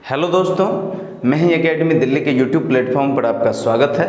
Hello दोस्तों, मैं ही academy Delhi के यूट्यूब प्लेटफॉर्म पर आपका स्वागत है।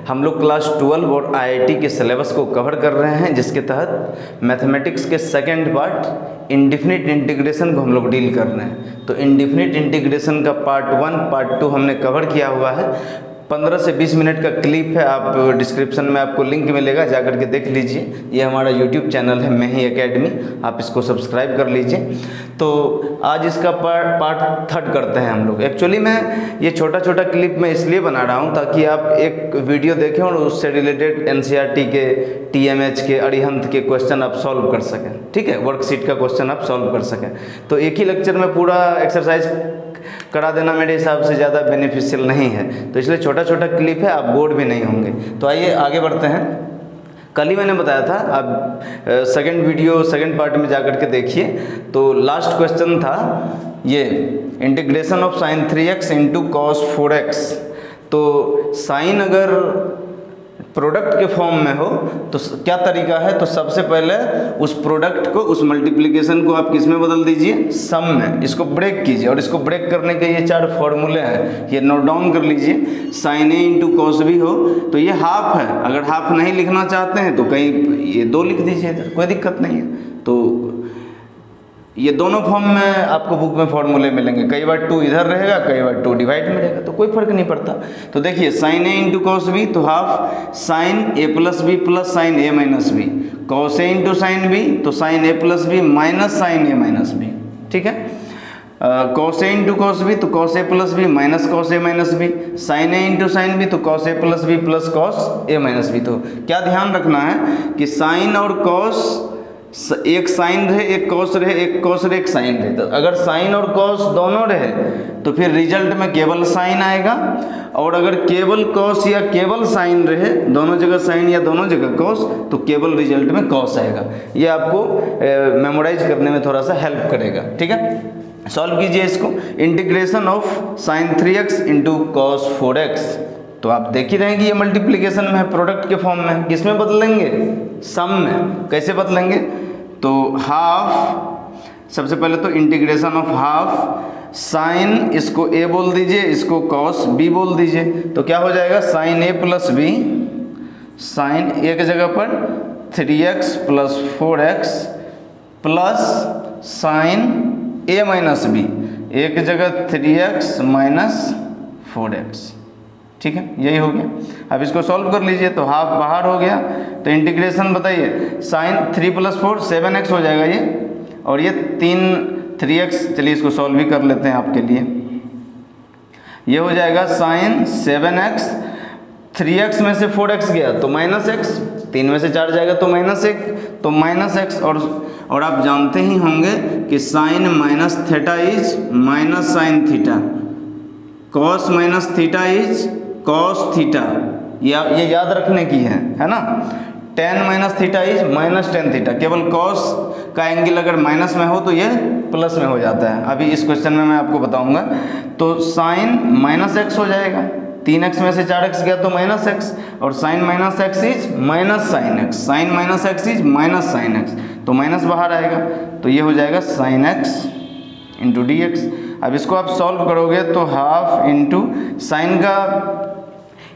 हम लोग क्लास 12 और आईआईटी के सिलेबस को कवर कर रहे हैं, जिसके तहत मैथमेटिक्स के सेकंड पार्ट इंडिफिनिट इंटीग्रेशन को हम लोग डील कर रहे हैं। तो इंडिफिनिट इंटीग्रेशन का पार्ट 1 पार्ट 2 हमने कवर किया हुआ है। 15 से 20 मिनट का क्लिप है, आप डिस्क्रिप्शन में आपको लिंक मिलेगा, जा कर के देख लीजिए। ये हमारा यूट्यूब चैनल है मैं ही एकेडमी, आप इसको सब्सक्राइब कर लीजिए। तो आज इसका पार्ट थर्ड करते हैं हम लोग। एक्चुअली मैं ये छोटा छोटा क्लिप मैं इसलिए बना रहा हूँ ताकि आप एक वीडियो देखें और उससे रिलेटेड एनसीईआरटी के, टीएमएच के, अरिहंत के क्वेश्चन आप सॉल्व कर सकें। ठीक है, वर्कशीट का क्वेश्चन आप सॉल्व कर सकें। तो एक ही लेक्चर में पूरा एक्सरसाइज करा देना मेरे हिसाब से ज़्यादा बेनिफिशियल नहीं है, तो इसलिए छोटा छोटा क्लिप है, आप बोर्ड भी नहीं होंगे। तो आइए आगे बढ़ते हैं। कल ही मैंने बताया था, आप सेकंड पार्ट में जाकर के देखिए। तो लास्ट क्वेश्चन था ये integration of sine 3x into cos 4x। तो साइन अगर प्रोडक्ट के फॉर्म में हो तो क्या तरीका है? तो सबसे पहले उस प्रोडक्ट को, उस मल्टीप्लिकेशन को आप किस में बदल दीजिए? सम में। इसको ब्रेक कीजिए, और इसको ब्रेक करने के ये 4 फॉर्मूले हैं, ये नोट डाउन कर लीजिए। साइन ए इंटू कॉस बी हो तो ये हाफ है, अगर हाफ नहीं लिखना चाहते हैं तो कहीं ये 2 लिख दीजिए, कोई दिक्कत नहीं है। तो ये दोनों फॉर्म में आपको बुक में फॉर्मूले मिलेंगे, कई बार 2 इधर रहेगा, कई बार 2 डिवाइड में रहेगा, तो कोई फर्क नहीं पड़ता। तो देखिए साइन ए इंटू कॉस बी तो half sine A plus B plus sine A minus B, cos A into sine B तो sign A plus B minus sign A minus B. ठीक है, cos A into cos B तो cos A plus B minus cos A minus B, sine A into sine B तो cos A plus B plus cos A minus B. तो क्या ध्यान रखना है कि साइन और कॉस, एक साइन रहे, एक कॉस रहे, एक कॉस रहे, एक साइन रहे। तो अगर साइन और कॉस दोनों रहे तो फिर रिजल्ट में केवल साइन आएगा, और अगर केवल कॉस या केवल साइन रहे, दोनों जगह साइन या दोनों जगह कॉस, तो केवल रिजल्ट में कॉस आएगा। ये आपको मेमोराइज करने में थोड़ा सा हेल्प करेगा। ठीक है, सॉल्व कीजिए इसको। Integration of sine 3x into cos 4x। तो आप देख ही रहे हैं कि ये मल्टीप्लिकेशन में है, प्रोडक्ट के फॉर्म में। किस में बदलेंगे? सम में। कैसे बदलेंगे? तो हाफ, सबसे पहले तो इंटीग्रेशन ऑफ हाफ साइन, इसको ए बोल दीजिए, इसको कॉस बी बोल दीजिए। तो क्या हो जाएगा? Sine A plus B, sine A की जगह पर 3x plus 4x plus sine A minus B, A की जगह 3x माइनस 4x। ठीक है, यही हो गया। अब इसको सॉल्व कर लीजिए तो हाफ बाहर हो गया। तो इंटीग्रेशन बताइए, साइन 3 प्लस 4 7x हो जाएगा ये, और ये 3x। चलिए इसको सॉल्व भी कर लेते हैं आपके लिए। ये हो जाएगा साइन 7x, 3x में से 4x गया तो माइनस x, 3 में से 4 जाएगा तो माइनस 1, तो माइनस x। और आप जानते ही होंगे कि sine minus theta is minus sine theta, cos minus theta is cos theta. ये याद रखने की है ना। Tan minus theta is minus tan theta. केवल कॉस का एंगल अगर माइनस में हो तो ये प्लस में हो जाता है। अभी इस क्वेश्चन में मैं आपको बताऊंगा। तो साइन माइनस एक्स हो जाएगा, 3x में से 4x गया तो माइनस एक्स, और sine minus x is minus sine x, sine minus x is minus sine x, तो माइनस बाहर आएगा। तो ये हो जाएगा sine x into d x. अब इसको आप सॉल्व करोगे तो हाफ इंटू साइन का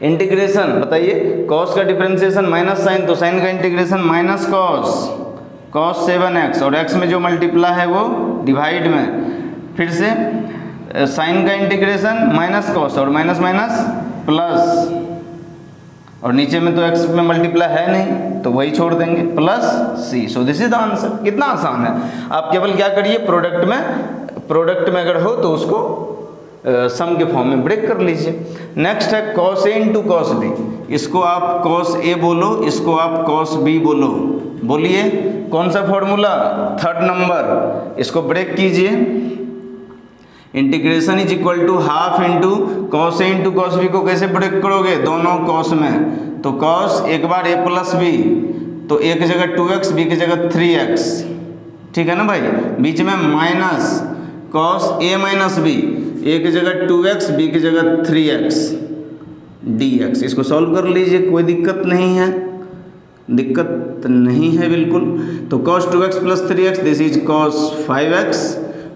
इंटीग्रेशन बताइए, कॉस का डिफरेंशिएशन माइनस साइन, तो साइन का इंटीग्रेशन माइनस कॉस 7x, और x में जो मल्टीप्लाई है वो डिवाइड में। फिर से साइन का इंटीग्रेशन माइनस कॉस, और माइनस माइनस प्लस, और नीचे में तो x में मल्टीप्लाई है नहीं तो वही छोड़ देंगे, plus c। So this is the answer. कितना आसान है। आप केवल क्या करिए, प्रोडक्ट में अगर हो तो उसको सम के फॉर्म में ब्रेक कर लीजिए। नेक्स्ट है cos A into cos B. इसको आप कॉस ए बोलो, इसको आप कॉस बी बोलो। बोलिए कौन सा फॉर्मूला? 3rd number. इसको ब्रेक कीजिए। Integration is equal to half into cos A into cos B को कैसे ब्रेक करोगे? दोनों कॉस में, तो कॉस एक बार ए प्लस बी, तो ए की जगह 2x, बी की जगह 3x। ठीक है ना भाई, बीच में minus cos A minus B, A की जगह 2x, बी की जगह 3x dx। इसको सॉल्व कर लीजिए, कोई दिक्कत नहीं है, बिल्कुल। तो cos 2x plus 3x, this is cos 5x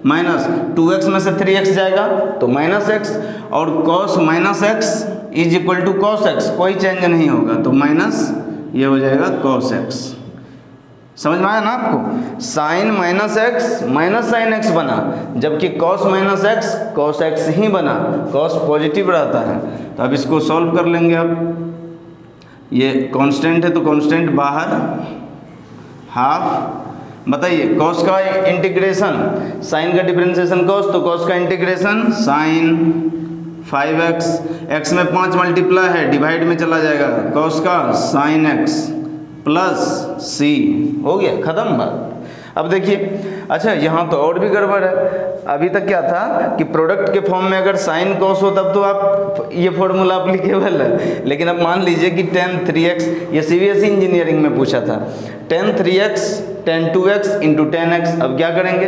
minus 2x में से 3x जाएगा तो माइनस x, और cos minus x is equal to cos x, कोई चेंज नहीं होगा तो माइनस ये हो जाएगा cos x। समझ में आया ना आपको? Sine minus x minus sine x बना, जबकि cos minus x cos x ही बना, cos पॉजिटिव रहता है। तो अब इसको सॉल्व कर लेंगे। अब ये कांस्टेंट है तो कांस्टेंट बाहर, हाफ, बताइए cos का इंटीग्रेशन, साइन का डिफरेंशिएशन cos, तो cos का इंटीग्रेशन साइन 5x, x में 5 मल्टीप्लाई है, डिवाइड में चला जाएगा, cos का साइन x प्लस c, हो गया, खत्म बात। अब देखिए, अच्छा यहाँ तो और भी गड़बड़ है। अभी तक क्या था कि प्रोडक्ट के फॉर्म में अगर साइन कॉस हो तब तो आप ये फॉर्मूला एप्लीकेबल है, लेकिन अब मान लीजिए कि tan 3x, ये CBSE इंजीनियरिंग में पूछा था, tan 3x tan 2x into tan x। अब क्या करेंगे,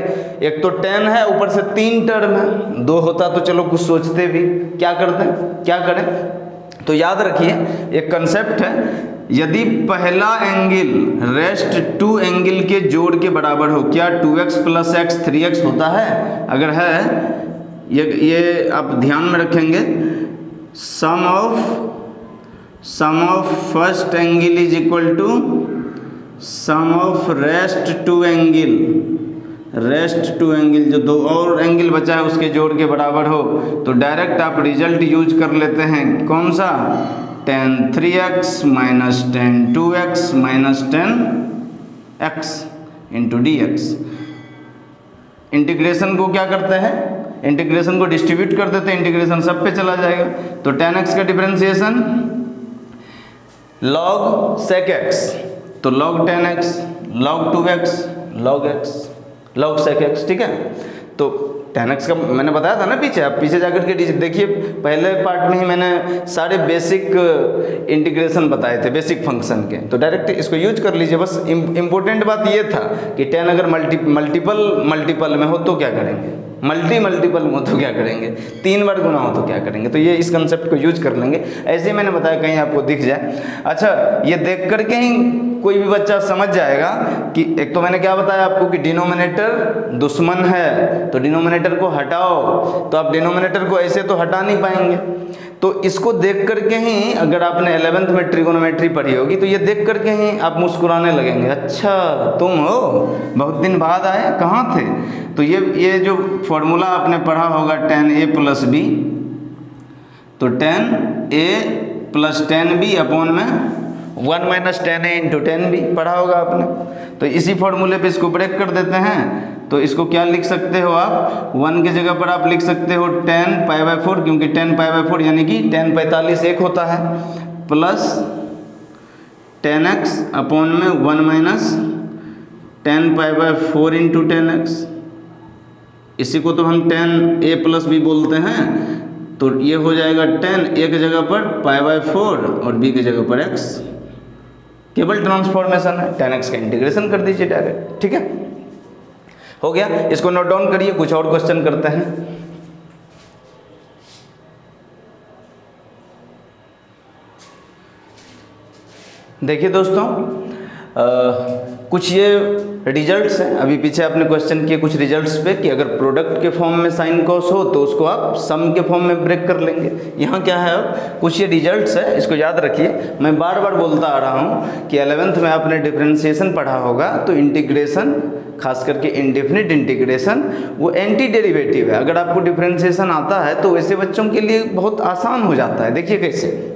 एक तो tan है, ऊपर से 3 टर्म है, 2 होता तो चलो कुछ सोचते भी, क्या करते हैं, क्या करें। तो याद रखिए एक कंसेप्ट है, यदि पहला एंगल रेस्ट 2 एंगल के जोड़ के बराबर हो, क्या 2x प्लस x 3x होता है? अगर है, ये आप ध्यान में रखेंगे, sum of first angle is equal to sum of rest 2 angle, rest 2 angle जो 2 और एंगल बचा है उसके जोड़ के बराबर हो, तो डायरेक्ट आप रिजल्ट यूज कर लेते हैं, कौन सा, tan 3x minus tan 2x minus tan x into dx। Integration को क्या करते हैं, इंटीग्रेशन को डिस्ट्रीब्यूट कर देते हैं, इंटीग्रेशन सब पे चला जाएगा। तो tan x का डिफरेंशिएशन log sec x, तो log tan x, log 2x, log x, log sec x, ठीक है। तो tan x का मैंने बताया था ना पीछे, आप पीछे जाकर के देखिए, पहले पार्ट में ही मैंने सारे बेसिक इंटीग्रेशन बताए थे, बेसिक फंक्शन के, तो डायरेक्ट इसको यूज कर लीजिए। बस इम्पोर्टेंट बात ये था कि tan अगर मल्टीपल में हो तो क्या करेंगे, मल्टीपल में हो तो क्या करेंगे, 3 बार गुना हो तो क्या करेंगे, तो ये इस कंसेप्ट को यूज कर लेंगे। ऐसे ही मैंने बताया, कहीं आपको दिख जाए। अच्छा, ये देख करके ही कोई भी बच्चा समझ जाएगा कि एक तो मैंने क्या बताया आपको कि डिनोमिनेटर दुश्मन है, तो डिनोमिनेटर को हटाओ, तो आप डिनोमिनेटर को ऐसे तो हटा नहीं पाएंगे। तो इसको देख करके ही, अगर आपने 11th में ट्रिगोनोमेट्री पढ़ी होगी तो ये देख करके ही आप मुस्कुराने लगेंगे, अच्छा तुम हो, बहुत दिन बाद आए, कहाँ थे। तो ये जो फॉर्मूला आपने पढ़ा होगा tan a प्लस बी, तो tan a plus tan b upon में 1 minus tan a into tan b पढ़ा होगा आपने। तो इसी फॉर्मूले पे इसको ब्रेक कर देते हैं, तो इसको क्या लिख सकते हो आप, 1 की जगह पर आप लिख सकते हो tan π/4, क्योंकि tan π/4 यानी कि tan 45 1 होता है, प्लस tan x अपॉन में 1 minus tan π/4 into tan x। इसी को तो हम tan a प्लस b बोलते हैं। तो ये हो जाएगा tan a की जगह पर π/4 और b की जगह पर x, केवल ट्रांसफॉर्मेशन है, tan x का इंटीग्रेशन कर दीजिए डायरेक्ट, ठीक है, हो गया। इसको नोट डाउन करिए, कुछ और क्वेश्चन करते हैं। देखिए दोस्तों, कुछ ये रिजल्ट्स हैं, अभी पीछे आपने क्वेश्चन किए कुछ रिजल्ट्स पे कि अगर प्रोडक्ट के फॉर्म में साइन कॉस हो तो उसको आप सम के फॉर्म में ब्रेक कर लेंगे। यहाँ क्या है, अब कुछ ये रिजल्ट्स है, इसको याद रखिए। मैं बार बार बोलता आ रहा हूँ कि 11th में आपने डिफरेंशिएशन पढ़ा होगा, तो इंटीग्रेशन, खास करके इंडेफिनिट इंटीग्रेशन, वो एंटी डेरिवेटिव है। अगर आपको डिफरेंशिएशन आता है तो वैसे बच्चों के लिए बहुत आसान हो जाता है। देखिए कैसे,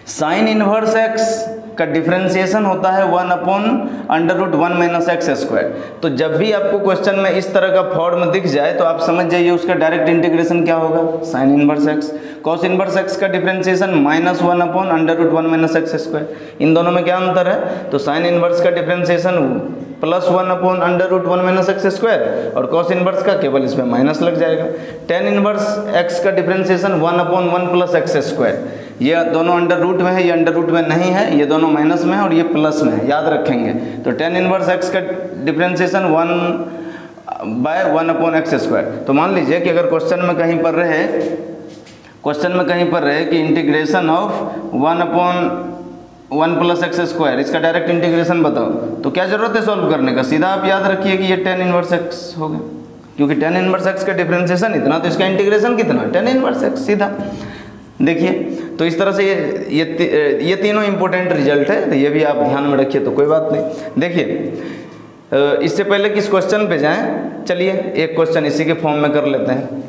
साइन इनवर्स एक्स का डिफरेंशिएशन होता है 1/√1 माइनस एक्स स्क्वायर। तो जब भी आपको क्वेश्चन में इस तरह का फॉर्म दिख जाए तो आप समझ जाइए उसका डायरेक्ट इंटीग्रेशन क्या होगा, sine inverse x. Cos inverse x का डिफरेंशिएशन -1/√1 माइनस एक्स स्क्वायर। इन दोनों में क्या अंतर है, तो साइन इनवर्स का डिफरेंशिएशन +1/√1 माइनस एक्स स्क्वायर, और कॉस इनवर्स का केवल इसमें माइनस लग जाएगा। टेन इनवर्स एक्स का डिफरेंशिएशन 1/1 प्लस एक्स स्क्वायर। ये दोनों अंडर रूट में है, ये अंडर रूट में नहीं है, ये दोनों माइनस में है और ये प्लस में है, याद रखेंगे। तो टेन इनवर्स एक्स का डिफरेंशिएशन 1/1 एक्स स्क्वायर। तो मान लीजिए कि अगर क्वेश्चन में कहीं पर रहे कि integration of 1/1 plus x square, इसका डायरेक्ट इंटीग्रेशन बताओ, तो क्या जरूरत है सॉल्व करने का, सीधा आप याद रखिए कि ये टेन इनवर्स एक्स हो गया। क्योंकि tan इनवर्स x का डिफरेंशिएशन इतना, तो इसका इंटीग्रेशन कितना, tan इनवर्स x सीधा। देखिए तो इस तरह से ये तीनों इंपॉर्टेंट रिजल्ट है, तो ये भी आप ध्यान में रखिए, तो कोई बात नहीं। देखिए इससे पहले किस क्वेश्चन पे जाएं, चलिए एक क्वेश्चन इसी के फॉर्म में कर लेते हैं।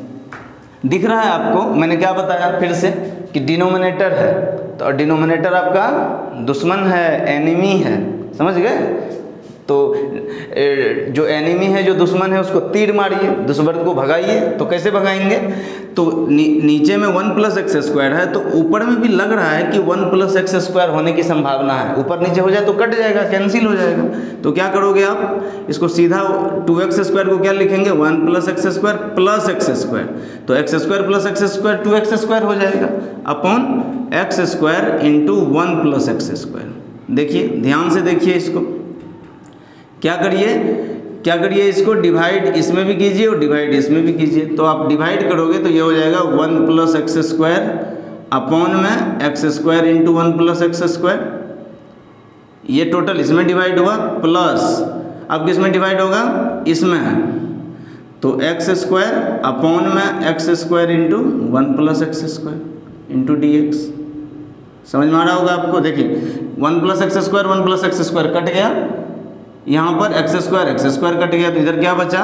दिख रहा है आपको, मैंने क्या बताया फिर से कि डिनोमिनेटर है, तो डिनोमिनेटर आपका दुश्मन है, एनिमी है, समझ गए। तो जो एनिमी है, जो दुश्मन है, उसको तीर मारिए, दुश्मन को भगाइए। तो कैसे भगाएंगे, तो नीचे में 1 + x² है, तो ऊपर में भी लग रहा है कि 1 + x² होने की संभावना है। ऊपर नीचे हो जाए तो कट जाएगा, कैंसिल हो जाएगा। तो क्या करोगे आप, इसको सीधा 2x² को क्या लिखेंगे, 1 + x² + x²। तो x² + x² 2x² हो जाएगा, अपॉन x² × 1 + x²। देखिए ध्यान से देखिए इसको, क्या करिए इसको डिवाइड इसमें भी कीजिए और डिवाइड इसमें भी कीजिए। तो आप डिवाइड करोगे तो ये हो जाएगा 1 + x² अपॉन में x² × 1 + x²। ये टोटल इसमें डिवाइड हुआ, प्लस अब किस में डिवाइड होगा, इसमें, तो x² अपॉन में x² × 1 + x² × dx। समझ में आ रहा होगा आपको। देखिए 1 + x², 1 + x² कट गया, यहाँ पर x² कट गया, तो इधर क्या बचा,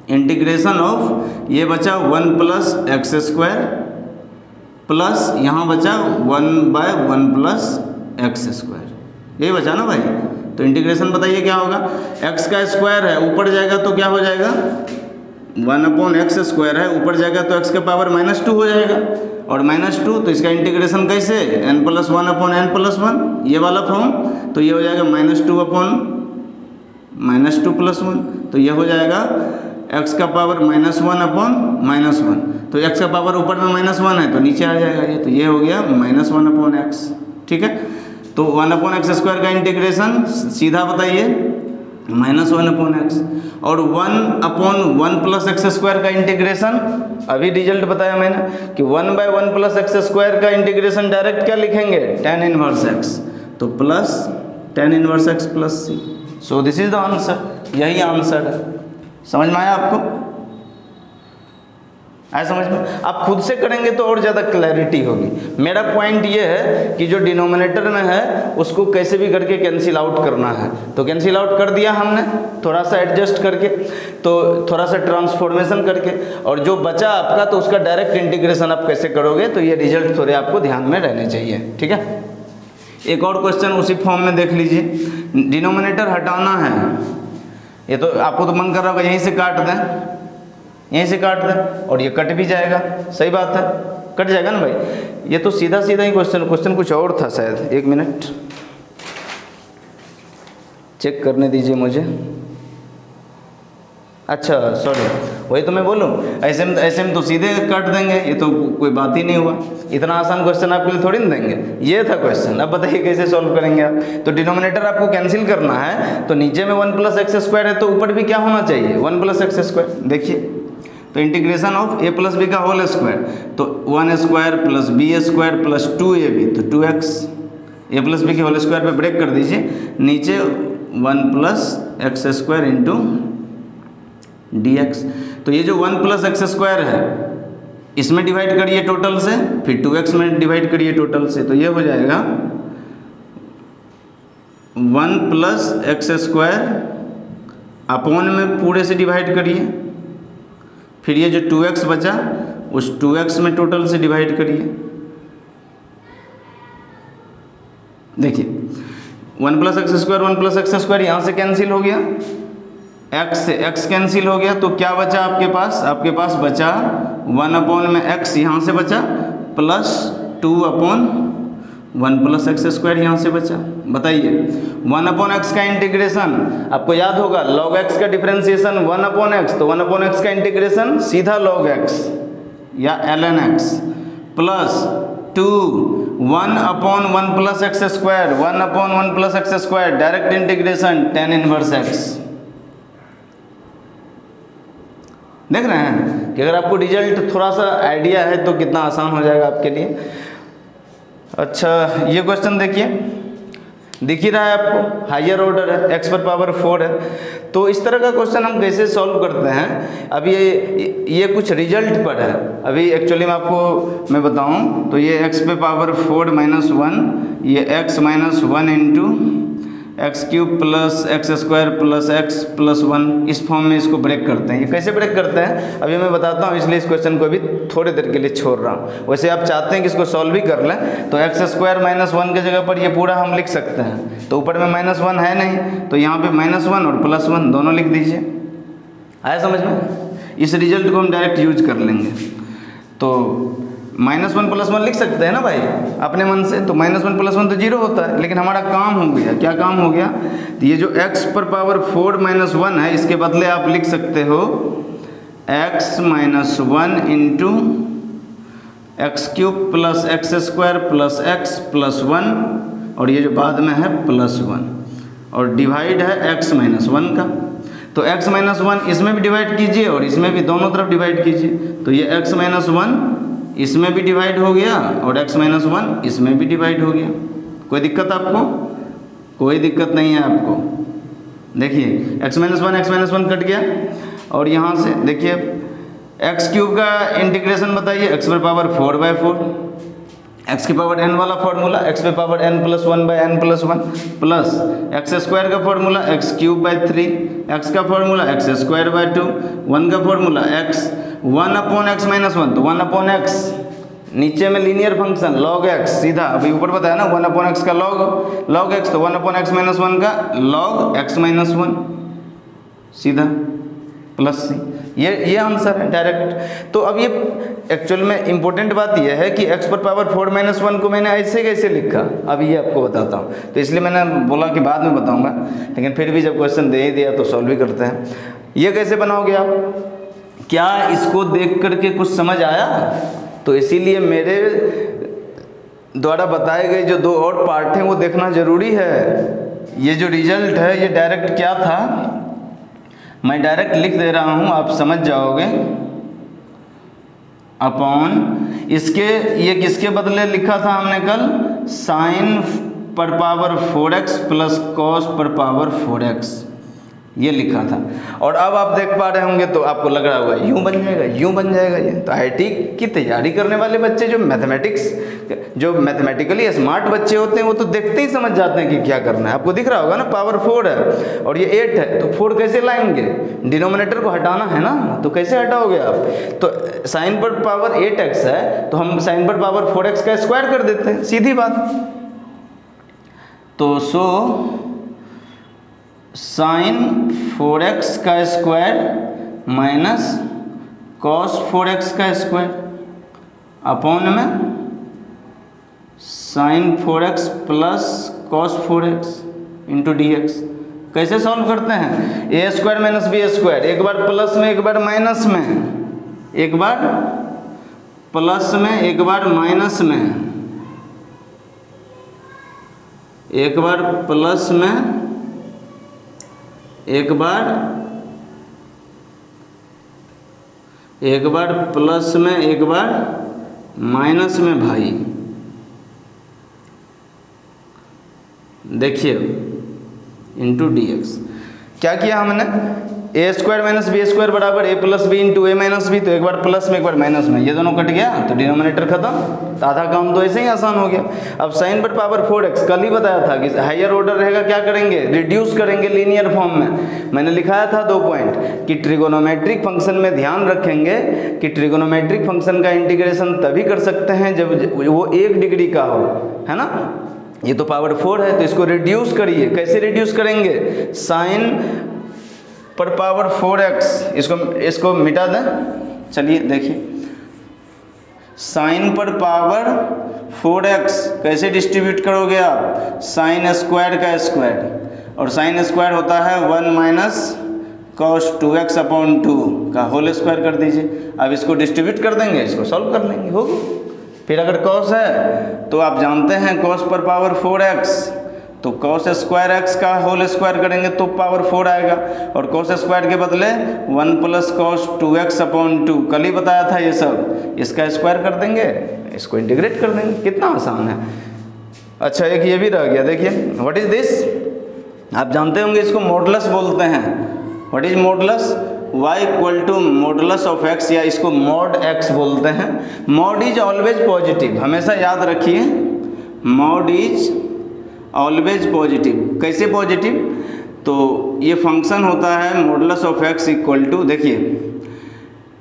इंटीग्रेशन ऑफ, ये बचा 1 + x² प्लस यहाँ बचा 1/1 + x², यही बचा ना भाई। तो इंटीग्रेशन बताइए क्या होगा, x का स्क्वायर है, ऊपर जाएगा तो क्या हो जाएगा, 1/x² है, ऊपर जाएगा तो x का पावर -2 हो जाएगा, और -2, तो इसका इंटीग्रेशन कैसे, n+1/n+1, ये वाला फॉर्म। तो ये हो जाएगा -2/-2 + 1, तो ये हो जाएगा x का पावर -1/-1। तो x का पावर ऊपर में -1 है तो नीचे आ जाएगा ये, तो ये हो गया -1/x। ठीक है, तो 1/x² का इंटीग्रेशन सीधा बताइए -1/x, और 1/1 + x² का इंटीग्रेशन, अभी रिजल्ट बताया मैंने कि 1/1 + x² का इंटीग्रेशन डायरेक्ट क्या लिखेंगे, tan इनवर्स x, तो plus tan inverse x + c। So this is the answer, यही आंसर है। समझ में आया आपको, आया समझ में। आप खुद से करेंगे तो और ज़्यादा क्लैरिटी होगी। मेरा पॉइंट ये है कि जो डिनोमिनेटर में है उसको कैसे भी करके कैंसिल आउट करना है, तो कैंसिल आउट कर दिया हमने, थोड़ा सा एडजस्ट करके, तो थोड़ा सा ट्रांसफॉर्मेशन करके, और जो बचा आपका तो उसका डायरेक्ट इंटीग्रेशन आप कैसे करोगे, तो ये रिजल्ट थोड़े आपको ध्यान में रहने चाहिए। ठीक है, एक और क्वेश्चन उसी फॉर्म में देख लीजिए। डिनोमिनेटर हटाना है, ये तो आपको तो मन कर रहा होगा यहीं से काट दें, यहीं से काट दें, और ये कट भी जाएगा, सही बात है, कट जाएगा ना भाई। ये तो सीधा सीधा ही क्वेश्चन कुछ और था शायद, 1 मिनट चेक करने दीजिए मुझे। अच्छा सॉरी, वही तो मैं बोलूँ, ऐसे में तो सीधे काट देंगे, ये तो कोई बात ही नहीं हुआ। इतना आसान क्वेश्चन आपके लिए थोड़ी ना देंगे, ये था क्वेश्चन। अब बताइए कैसे सॉल्व करेंगे आप। तो डिनोमिनेटर आपको कैंसिल करना है, तो नीचे में 1 + x² है, तो ऊपर भी क्या होना चाहिए, 1 + x²। देखिए तो इंटीग्रेशन ऑफ a + b का होल स्क्वायर, तो 1² + b² + 2ab, तो 2x, a + b के होल स्क्वायर पे ब्रेक कर दीजिए, नीचे 1 + x² × dx। तो ये जो 1 + x² है, इसमें डिवाइड करिए टोटल से, फिर 2x में डिवाइड करिए टोटल से, तो ये हो जाएगा 1 + x² अपॉन में पूरे से डिवाइड करिए, फिर ये जो 2x बचा उस 2x में टोटल से डिवाइड करिए। देखिए 1 + x², 1 + x² यहाँ से कैंसिल हो गया, x से x कैंसिल हो गया, तो क्या बचा आपके पास, आपके पास बचा 1/x यहाँ से बचा, प्लस 2/1 + x² यहाँ से बचा। बताइए 1/x का इंटीग्रेशन आपको याद होगा, log x का डिफरेंशिएशन 1/x, तो 1/x का इंटीग्रेशन सीधा log x या ln x plus 2 1/1 + x², 1/1 + x², direct integration tan inverse x। देख रहे हैं कि अगर आपको रिजल्ट थोड़ा सा आइडिया है तो कितना आसान हो जाएगा आपके लिए। अच्छा ये क्वेश्चन देखिए, दिख ही रहा है आपको, हायर ऑर्डर है, x पर पावर 4 है। तो इस तरह का क्वेश्चन हम कैसे सॉल्व करते हैं, अब ये कुछ रिजल्ट पर है। अभी एक्चुअली में आपको मैं बताऊं तो ये x पे पावर 4 माइनस 1, ये x minus 1 into x cube plus x square plus x plus 1, इस फॉर्म में इसको ब्रेक करते हैं। ये कैसे ब्रेक करते हैं अभी मैं बताता हूँ, इसलिए इस क्वेश्चन को अभी थोड़ी देर के लिए छोड़ रहा हूँ। वैसे आप चाहते हैं कि इसको सॉल्व भी कर लें तो एक्स स्क्वायर माइनस 1 की जगह पर ये पूरा हम लिख सकते हैं। तो ऊपर में माइनस 1 है नहीं, तो यहाँ पे माइनस 1 और प्लस 1 दोनों लिख दीजिए। आया समझ में? इस रिजल्ट को हम डायरेक्ट यूज कर लेंगे। तो माइनस 1 प्लस 1 लिख सकते हैं ना भाई अपने मन से। तो माइनस 1 प्लस 1 तो 0 होता है, लेकिन हमारा काम हो गया। क्या काम हो गया? तो ये जो x पर पावर 4 माइनस 1 है, इसके बदले आप लिख सकते हो x minus 1 into x cube plus x square plus x plus 1, और ये जो बाद में है प्लस 1, और डिवाइड है x माइनस 1 का। तो x माइनस 1 इसमें भी डिवाइड कीजिए और इसमें भी, दोनों तरफ डिवाइड कीजिए। तो ये x माइनस 1 इसमें भी डिवाइड हो गया और x माइनस 1 इसमें भी डिवाइड हो गया। कोई दिक्कत आपको? कोई दिक्कत नहीं है आपको। देखिए x माइनस 1 कट गया, और यहाँ से देखिए एक्स क्यूब का इंटीग्रेशन बताइए, x पर पावर 4/4, x की पावर n वाला फॉर्मूला x पे power n plus 1/n plus 1 plus x square का formula x cube by 3, x का फॉर्मूला x स्क्वायर बाई 2, 1 का formula x 1 upon x minus 1, तो 1 अपॉन एक्स, नीचे में लीनियर फंक्शन log x सीधा, अभी ऊपर बताया ना 1 अपॉन एक्स का log x, तो 1 अपॉन एक्स माइनस 1 का log x माइनस 1 सीधा प्लस सी। ये आंसर है डायरेक्ट। तो अब ये एक्चुअल में इंपॉर्टेंट बात यह है कि x पर पावर 4 माइनस 1 को मैंने ऐसे कैसे लिखा, अब ये आपको बताता हूँ। तो इसलिए मैंने बोला कि बाद में बताऊँगा, लेकिन फिर भी जब क्वेश्चन दे ही दिया तो सॉल्व भी करते हैं। ये कैसे बनाओगे आप? क्या इसको देख करके कुछ समझ आया? तो इसीलिए मेरे द्वारा बताए गए जो 2 और पार्ट हैं वो देखना ज़रूरी है। ये जो रिजल्ट है ये डायरेक्ट क्या था, मैं डायरेक्ट लिख दे रहा हूँ, आप समझ जाओगे। अपॉन इसके, ये किसके बदले लिखा था हमने कल? साइन पर पावर 4x प्लस कॉस पर पावर 4x, ये लिखा था। और अब आप देख पा रहे होंगे तो आपको लग रहा होगा यूँ बन जाएगा, यूँ बन जाएगा। ये तो IIT की तैयारी करने वाले बच्चे, जो मैथमेटिकली स्मार्ट बच्चे होते हैं, वो तो देखते ही समझ जाते हैं कि क्या करना है। आपको दिख रहा होगा ना पावर 4 है और ये 8 है, तो 4 कैसे लाएंगे? डिनोमिनेटर को हटाना है ना, तो कैसे हटाओगे आप? तो साइन पर पावर 8x है, तो हम साइन पर पावर 4x का स्क्वायर कर देते हैं, सीधी बात। तो सो साइन 4x का स्क्वायर माइनस कॉस 4x का स्क्वायर अपॉन में sine 4x plus cos 4x into dx। कैसे सॉल्व करते हैं? A square minus B square, एक बार प्लस में एक बार माइनस में, एक बार प्लस में एक बार माइनस में, एक बार प्लस में एक बार प्लस में एक बार माइनस में भाई। देखिए इंटू dx क्या किया हमने? ए स्क्वायर माइनस बी स्क्वायर बराबर ए प्लस बी इंटू ए माइनस बी, तो एक बार प्लस में एक बार माइनस में, ये दोनों कट गया तो डिनोमिनेटर खत्म, तो आधा काम तो ऐसे ही आसान हो गया। अब साइन पर पावर 4x कल ही बताया था कि हायर ऑर्डर रहेगा, क्या करेंगे? रिड्यूस करेंगे लीनियर फॉर्म में। मैंने लिखाया था 2 पॉइंट कि ट्रिगोनोमेट्रिक फंक्शन में ध्यान रखेंगे कि ट्रिगोनोमेट्रिक फंक्शन का इंटीग्रेशन तभी कर सकते हैं जब वो 1 डिग्री का हो, है ना। ये तो पावर 4 है, तो इसको रिड्यूस करिए। कैसे रिड्यूस करेंगे? साइन पर पावर 4x, इसको मिटा दें। चलिए देखिए, साइन पर पावर 4x कैसे डिस्ट्रीब्यूट करोगे आप? साइन स्क्वायर का स्क्वायर, और साइन स्क्वायर होता है 1 माइनस कॉस 2x अपॉन 2 का होल स्क्वायर कर दीजिए। अब इसको डिस्ट्रीब्यूट कर देंगे, इसको सॉल्व कर लेंगे, होगा। फिर अगर कॉस है तो आप जानते हैं कॉस पर पावर 4x, तो कॉस स्क्वायर x का होल स्क्वायर करेंगे तो पावर 4 आएगा, और कॉस स्क्वायर के बदले 1 प्लस कॉस 2x अपॉन 2, कल ही बताया था ये सब। इसका स्क्वायर कर देंगे, इसको इंटीग्रेट कर देंगे, कितना आसान है। अच्छा एक ये भी रह गया, देखिए व्हाट इज दिस, आप जानते होंगे इसको मॉडुलस बोलते हैं। What is modulus, y equal to modulus of x, या इसको मॉड x बोलते हैं। मॉड इज ऑलवेज पॉजिटिव, हमेशा याद रखिए, मॉड इज ऑलवेज पॉजिटिव। कैसे पॉजिटिव, तो ये फंक्शन होता है modulus of x equal to, देखिए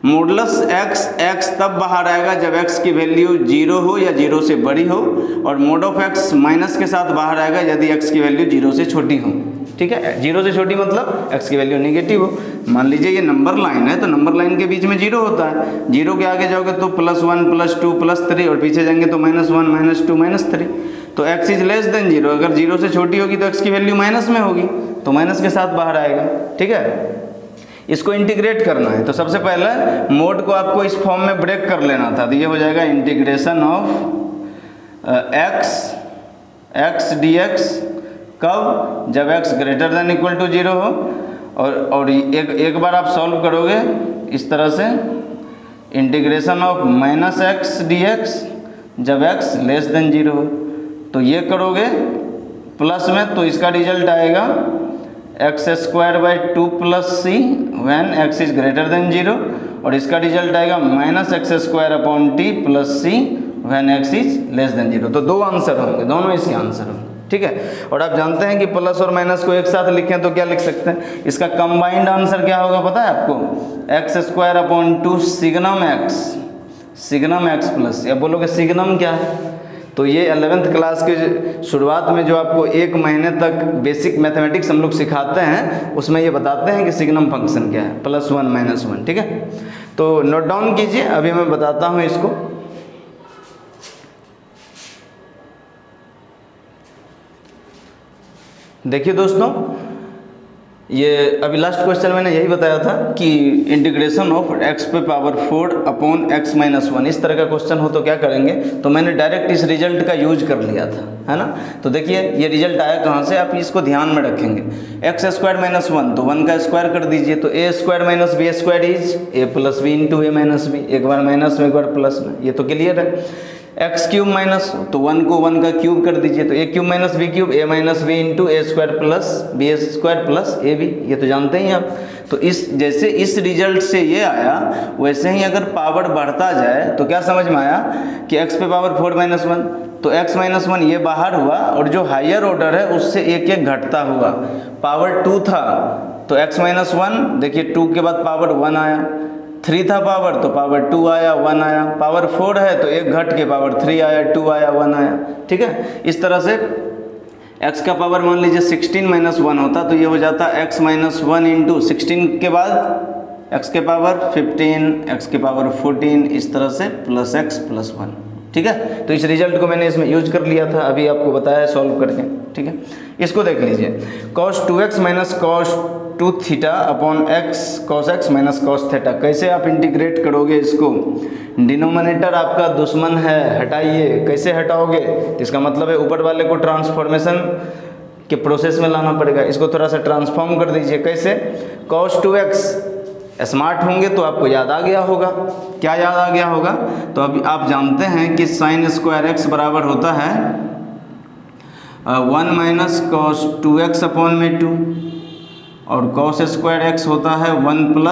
मॉडुलस x तब बाहर आएगा जब x की वैल्यू 0 हो या 0 से बड़ी हो, और मोड ऑफ x माइनस के साथ बाहर आएगा यदि x की वैल्यू 0 से छोटी हो। ठीक है, 0 से छोटी मतलब x की वैल्यू नेगेटिव हो। मान लीजिए ये नंबर लाइन है, तो नंबर लाइन के बीच में 0 होता है, 0 के आगे जाओगे तो +1 +2 +3, और पीछे जाएंगे तो -1 -2 -3। तो x इज लेस देन 0, अगर 0 से छोटी होगी तो x की वैल्यू माइनस में होगी, तो माइनस के साथ बाहर आएगा। ठीक है, इसको इंटीग्रेट करना है, तो सबसे पहले मोड को आपको इस फॉर्म में ब्रेक कर लेना था, तो ये हो जाएगा इंटीग्रेशन ऑफ x dx, कब, जब x greater than equal to 0 हो, और एक बार आप सॉल्व करोगे इस तरह से, इंटीग्रेशन ऑफ -x dx जब x लेस देन 0 हो, तो ये करोगे प्लस में, तो इसका रिजल्ट आएगा x² 2 + c when x is greater than 0, और इसका रिजल्ट आएगा -x² t + c when x is less than 0। तो दो आंसर होंगे, दोनों इसके आंसर होंगे। ठीक है, और आप जानते हैं कि प्लस और माइनस को एक साथ लिखें तो क्या लिख सकते हैं, इसका कंबाइंड आंसर क्या होगा पता है आपको, x² 2 सिग्नम x प्लस, या बोलोगे सिग्नम क्या है, तो ये 11th क्लास के शुरुआत में जो आपको 1 महीने तक बेसिक मैथमेटिक्स हम लोग सिखाते हैं, उसमें ये बताते हैं कि सिग्नम फंक्शन क्या है, +1 -1। ठीक है, तो नोट डाउन कीजिए, अभी मैं बताता हूँ इसको। देखिए दोस्तों, ये अभी लास्ट क्वेश्चन मैंने यही बताया था कि integration of x⁴ upon x - 1, इस तरह का क्वेश्चन हो तो क्या करेंगे, तो मैंने डायरेक्ट इस रिजल्ट का यूज कर लिया था, है ना। तो देखिए ये रिजल्ट आया कहाँ से, आप इसको ध्यान में रखेंगे, x² - 1, तो 1 का स्क्वायर कर दीजिए, तो a² - b² is a + b × a - b, एक बार माइनस में एक बार प्लस में, ये तो क्लियर है। x³ माइनस, तो 1 को 1 का क्यूब कर दीजिए, तो a³ - b³ a - b × a² + b² + ab, ये तो जानते ही आप। तो इस जैसे इस रिजल्ट से ये आया, वैसे ही अगर पावर बढ़ता जाए तो क्या समझ में आया कि x⁴ - 1, तो x - 1 ये बाहर हुआ, और जो हायर ऑर्डर है उससे एक एक घटता हुआ, पावर 2 था तो x - 1, देखिए 2 के बाद पावर 1 आया, 3 था पावर, तो पावर 2 आया, 1 आया, पावर 4 है तो एक घट के पावर 3 आया, 2 आया, 1 आया। ठीक है, इस तरह से x का पावर मान लीजिए 16 - 1 होता, तो ये हो जाता x - 1 × 16 के बाद x के पावर 15, x के पावर 14, इस तरह से +x + 1। ठीक है, तो इस रिजल्ट को मैंने इसमें यूज कर लिया था, अभी आपको बताया सॉल्व करके। ठीक है, इसको देख लीजिए, cos 2x - cos 2θ upon x cos x - cos θ, कैसे आप इंटीग्रेट करोगे इसको, डिनोमिनेटर आपका दुश्मन है, हटाइए, कैसे हटाओगे, इसका मतलब है ऊपर वाले को ट्रांसफॉर्मेशन के प्रोसेस में लाना पड़ेगा, इसको थोड़ा सा ट्रांसफॉर्म कर दीजिए। कैसे, cos 2x, स्मार्ट होंगे तो आपको याद आ गया होगा, क्या याद आ गया होगा, तो अभी आप जानते हैं कि sin² x बराबर होता है 1 - cos 2x/2, और cos² x होता है 1 +